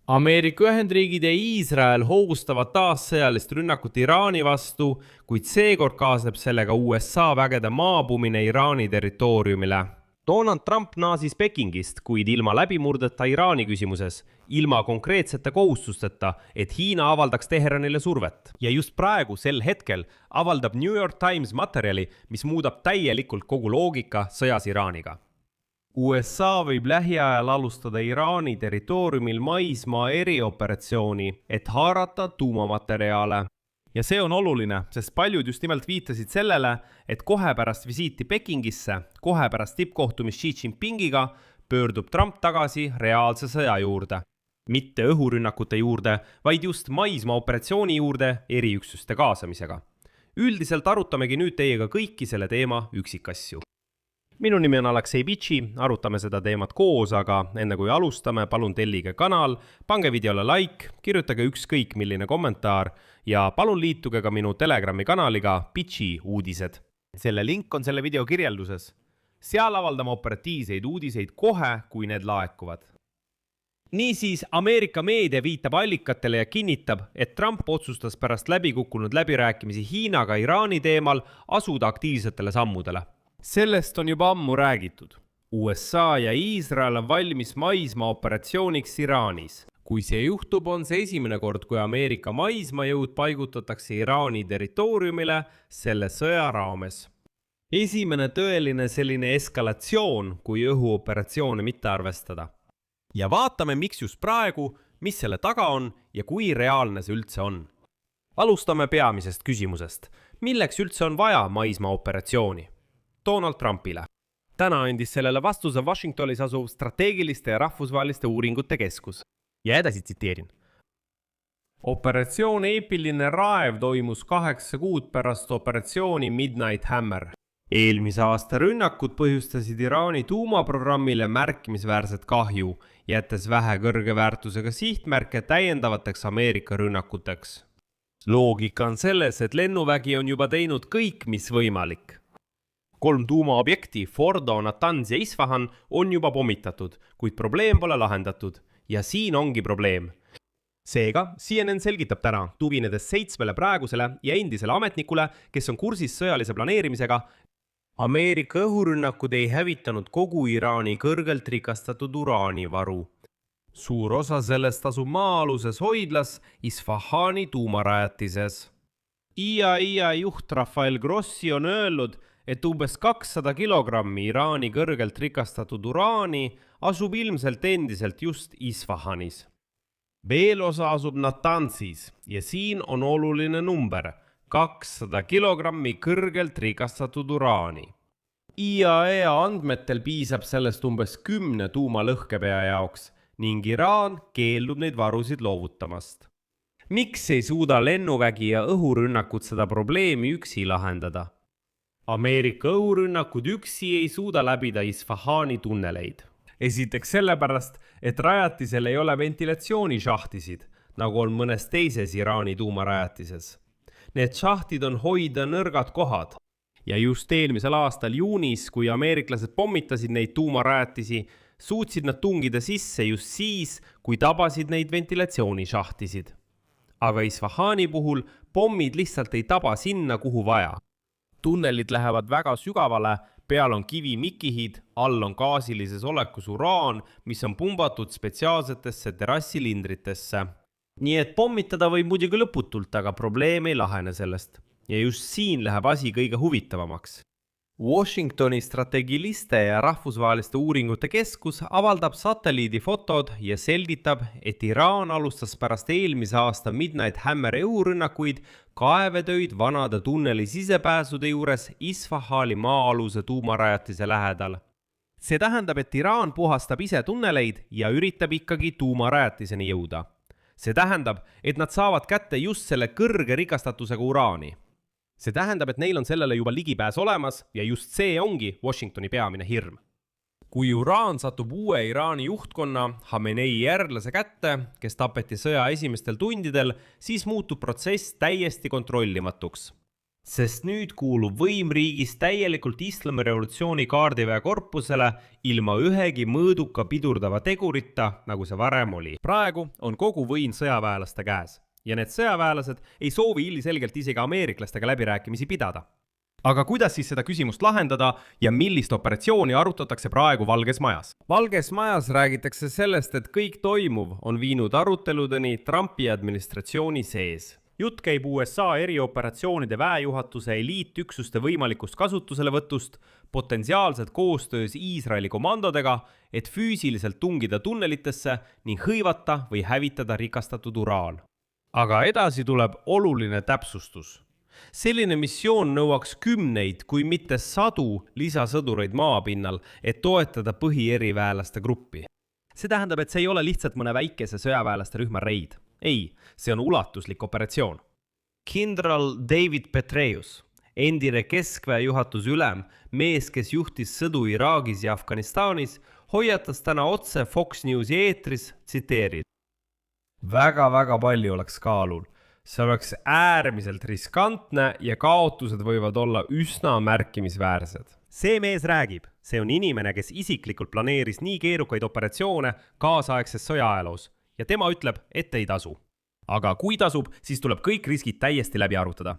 Ameerika Ühendriigid ja Iisrael hoogustavad taas sõjalist rünnakut Iraani vastu, kuid seekord kaasneb sellega USA vägede maabumine Iraani territooriumile. Donald Trump naasis Pekingist, kuid ilma läbimurdeta Iraani küsimuses, ilma konkreetsete kohustusteta, et Hiina avaldaks Teheranile survet. Ja just praegu, sel hetkel, avaldab New York Times materjali, mis muudab täielikult kogu loogika sõjas Iraaniga. USA võib lähiajal alustada Iraani territooriumil maismaa erioperatsiooni, et haarata tuumamaterjale. Ja see on oluline, sest paljud just nimelt viitasid sellele, et kohe pärast visiiti Pekingisse, kohe pärast tippkohtumist Xi Jinpingiga, pöördub Trump tagasi reaalse sõja juurde. Mitte õhurünnakute juurde, vaid just maismaa operatsiooni juurde eriüksuste kaasamisega. Üldiselt arutamegi nüüd teiega kõiki selle teema üksikasju. Minu nimi on Aleksei Bitši, arutame seda teemat koos, aga enne kui alustame, palun tellige kanal, pange videole like, kirjutage ükskõik milline kommentaar ja palun liituge ka minu Telegrami kanaliga Bitši uudised. Selle link on selle video kirjelduses. Seal avaldame operatiivseid uudiseid kohe, kui need laekuvad. Niisiis, Ameerika meedia viitab allikatele ja kinnitab, et Trump otsustas pärast läbikukkunud läbirääkimisi Hiinaga Iraani teemal asuda aktiivsetele sammudele. Sellest on juba ammu räägitud. USA ja Iisrael on valmis maismaa operatsiooniks Iraanis. Kui see juhtub, on see esimene kord, kui Ameerika maismaajõud paigutatakse Iraani territooriumile selle sõja raames. Esimene tõeline selline eskalatsioon, kui õhuoperatsioone mitte arvestada. Ja vaatame, miks just praegu, mis selle taga on ja kui reaalne see üldse on. Alustame peamisest küsimusest. Milleks üldse on vaja maismaa operatsiooni? Donald Trumpile. Täna andis sellele vastuse Washingtonis asuv strateegiliste ja rahvusvaheliste uuringute keskus. Ja edasi tsiteerin. Operatsioon Eepiline raev toimus 8 kuud pärast operatsiooni Midnight Hammer. Eelmise aasta rünnakud põhjustasid Iraani tuumaprogrammile märkimisväärset kahju, jättes vähe kõrge väärtusega sihtmärke täiendavateks Ameerika rünnakuteks. Loogika on selles, et lennuvägi on juba teinud kõik, mis võimalik. 3 tuumaobjekti, Fordo, Natanz ja Isfahan, on juba pommitatud, kuid probleem pole lahendatud. Ja siin ongi probleem. Seega, CNN selgitab täna, tuginedes 7 praegusele ja endisele ametnikule, kes on kursis sõjalise planeerimisega, Ameerika õhurünnakud ei hävitanud kogu Iraani kõrgelt rikastatud uraanivaru. Suur osa sellest asub maa-aluses hoidlas Isfahani tuumarajatises. IAEA juht Rafael Grossi on öelnud, et umbes 200 kilogrammi Iraani kõrgelt rikastatud uraani asub ilmselt endiselt just Isfahanis. Veel osa asub Natanzis ja siin on oluline number 200 kilogrammi kõrgelt rikastatud uraani. IAEA andmetel piisab sellest umbes 10 tuumalõhkepea jaoks ning Iraan keeldub neid varusid loovutamast. Miks ei suuda lennuvägi ja õhurünnakud seda probleemi üksi lahendada? Ameerika õhurünnakud üksi ei suuda läbida Isfahani tunneleid. Esiteks sellepärast, et rajatisel ei ole ventilatsioonishahtisid, nagu on mõnes teises Iraani tuumarajatises. Need šahtid on hoida nõrgad kohad. Ja just eelmisel aastal juunis, kui ameeriklased pommitasid neid tuumarajatisi, suutsid nad tungida sisse just siis, kui tabasid neid ventilatsioonishahtisid. Aga Isfahani puhul pommid lihtsalt ei taba sinna, kuhu vaja. Tunnelid lähevad väga sügavale, peal on kivi mikihid, all on gaasilises olekus uraan, mis on pumbatud spetsiaalsetesse terassilindritesse. Nii et pommitada võib muidugi lõputult, aga probleem ei lahene sellest. Ja just siin läheb asi kõige huvitavamaks. Washingtoni strateegiliste ja rahvusvaheliste uuringute keskus avaldab satelliidifotod ja selgitab, et Iraan alustas pärast eelmise aasta Midnight Hammer õhurünnakuid kaevetöid vanade tunneli sisepääsude juures Isfahani maa-aluse tuumarajatise lähedal. See tähendab, et Iraan puhastab ise tunneleid ja üritab ikkagi tuumarajatiseni jõuda. See tähendab, et nad saavad kätte just selle kõrge rikastatusega uraani. See tähendab, et neil on sellele juba ligipääs olemas ja just see ongi Washingtoni peamine hirm. Kui uraan satub uue Iraani juhtkonna Khamenei järglase kätte, kes tapeti sõja esimestel tundidel, siis muutub protsess täiesti kontrollimatuks. Sest nüüd kuulub võim riigis täielikult islamirevolutsiooni kaardiväe korpusele ilma ühegi mõõduka pidurdava tegurita, nagu see varem oli. Praegu on kogu võim sõjaväelaste käes ja need sõjaväelased ei soovi ilmselgelt isegi ameeriklastega läbirääkimisi pidada. Aga kuidas siis seda küsimust lahendada ja millist operatsiooni arutatakse praegu Valges Majas? Valges Majas räägitakse sellest, et kõik toimuv on viinud aruteludeni Trumpi administratsiooni sees. Jutt käib USA erioperatsioonide väejuhatuse eliitüksuste võimalikust kasutuselevõtust, potentsiaalselt koostöös Iisraeli komandodega, et füüsiliselt tungida tunnelitesse ning hõivata või hävitada rikastatud uraan. Aga edasi tuleb oluline täpsustus. Selline missioon nõuaks kümneid, kui mitte 100 lisasõdureid maapinnal, et toetada põhieriväelaste gruppi. See tähendab, et see ei ole lihtsalt mõne väikese sõjaväelaste rühma reid. Ei, see on ulatuslik operatsioon. Kindral David Petraeus, endine keskväe juhatuse ülem, mees, kes juhtis sõdu Iraagis ja Afganistanis, hoiatas täna otse Fox Newsi eetris, tsiteerid. Väga palju oleks kaalul. See oleks äärmiselt riskantne ja kaotused võivad olla üsna märkimisväärsed. See mees räägib, see on inimene, kes isiklikult planeeris nii keerukaid operatsioone kaasaegses sõjaajaloos. Ja tema ütleb, et ei tasu. Aga kui tasub, siis tuleb kõik riskid täiesti läbi arutada.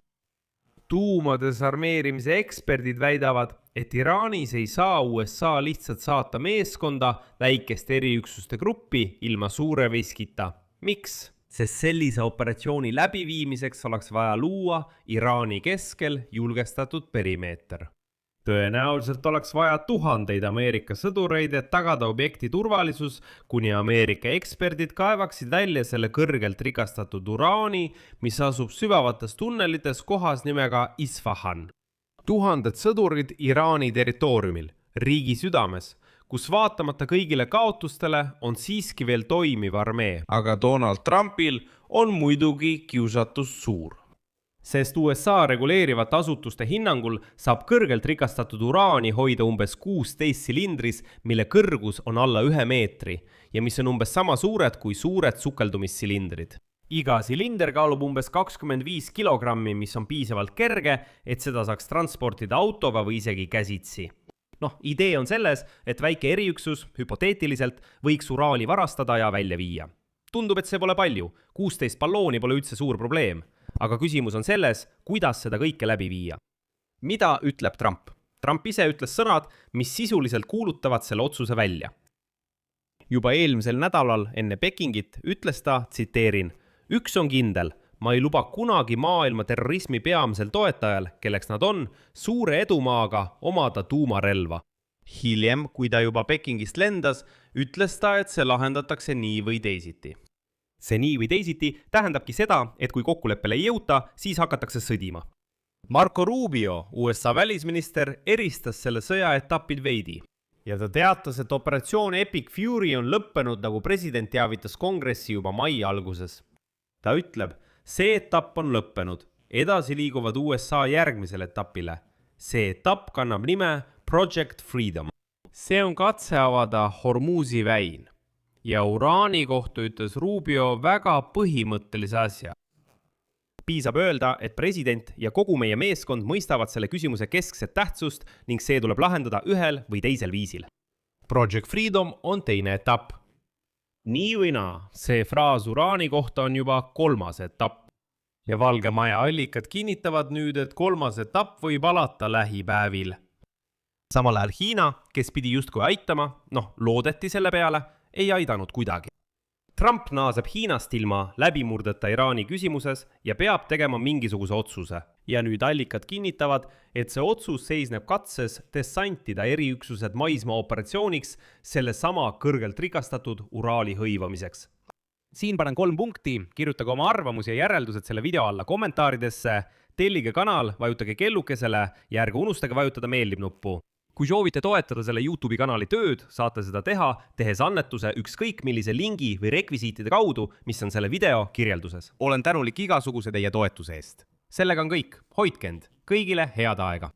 Tuumadesarmeerimise eksperdid väidavad, et Iraanis ei saa USA lihtsalt saata meeskonda väikest eriüksuste gruppi ilma suure riskita. Miks? Sest sellise operatsiooni läbiviimiseks oleks vaja luua Iraani keskel julgestatud perimeeter. Tõenäoliselt oleks vaja tuhandeid Ameerika sõdureid, et tagada objekti turvalisus, kuni Ameerika eksperdid kaevaksid välja selle kõrgelt rikastatud uraani, mis asub sügavates tunnelites kohas nimega Isfahan. Tuhanded sõdurid Iraani territooriumil, riigi südames, kus vaatamata kõigile kaotustele on siiski veel toimiv armee. Aga Donald Trumpil on muidugi kiusatus suur. Sest USA reguleerivate asutuste hinnangul saab kõrgelt rikastatud uraani hoida umbes 16 silindris, mille kõrgus on alla 1 meetri ja mis on umbes sama suured kui suured sukeldumissilindrid. Iga silinder kaalub umbes 25 kilogrammi, mis on piisavalt kerge, et seda saaks transportida autoga või isegi käsitsi. Idee on selles, et väike eriüksus, hüpoteetiliselt, võiks uraani varastada ja välja viia. Tundub, et see pole palju, 16 ballooni pole üldse suur probleem. Aga küsimus on selles, kuidas seda kõike läbi viia. Mida ütleb Trump? Trump ise ütles sõnad, mis sisuliselt kuulutavad selle otsuse välja. Juba eelmisel nädalal enne Pekingit ütles ta, tsiteerin, üks on kindel, ma ei luba kunagi maailma terrorismi peamisel toetajal, kelleks nad on, suure edumaaga omada tuumarelva. Hiljem, kui ta juba Pekingist lendas, ütles ta, et see lahendatakse nii või teisiti. See nii või teisiti tähendabki seda, et kui kokkuleppele ei jõuta, siis hakatakse sõdima. Marco Rubio, USA välisminister, eristas selle sõjaetapid veidi. Ja ta teatas, et operatsioon Epic Fury on lõppenud, nagu president teavitas kongressi juba mai alguses. Ta ütleb, see etapp on lõppenud. Edasi liiguvad USA järgmisele etapile. See etapp kannab nime Project Freedom. See on katse avada Hormuzi väin. Ja uraani kohta ütles Rubio väga põhimõttelise asja. Piisab öelda, et president ja kogu meie meeskond mõistavad selle küsimuse keskset tähtsust ning see tuleb lahendada ühel või teisel viisil. Project Freedom on teine etapp. Nii või naa, see fraas uraani kohta on juba 3. etapp. Ja Valge Maja allikad kinnitavad nüüd, et 3. etapp võib alata lähipäevil. Samal ajal Hiina, kes pidi justkui aitama, loodeti selle peale, ei aidanud kuidagi. Trump naaseb Hiinast ilma läbimurdeta Iraani küsimuses ja peab tegema mingisuguse otsuse. Ja nüüd allikad kinnitavad, et see otsus seisneb katses dessantida eriüksused maismaa operatsiooniks selle sama kõrgelt rikastatud uraali hõivamiseks. Siin panen 3 punkti, kirjutage oma arvamus ja järeldused selle video alla kommentaaridesse, tellige kanal, vajutage kellukesele ja ärge unustage vajutada meeldib nuppu. Kui soovite toetada selle YouTube'i kanali tööd, saate seda teha, tehes annetuse ükskõik millise lingi või rekvisiitide kaudu, mis on selle video kirjelduses. Olen tänulik igasuguse teie toetuse eest. Sellega on kõik. Hoidke end. Kõigile head aega.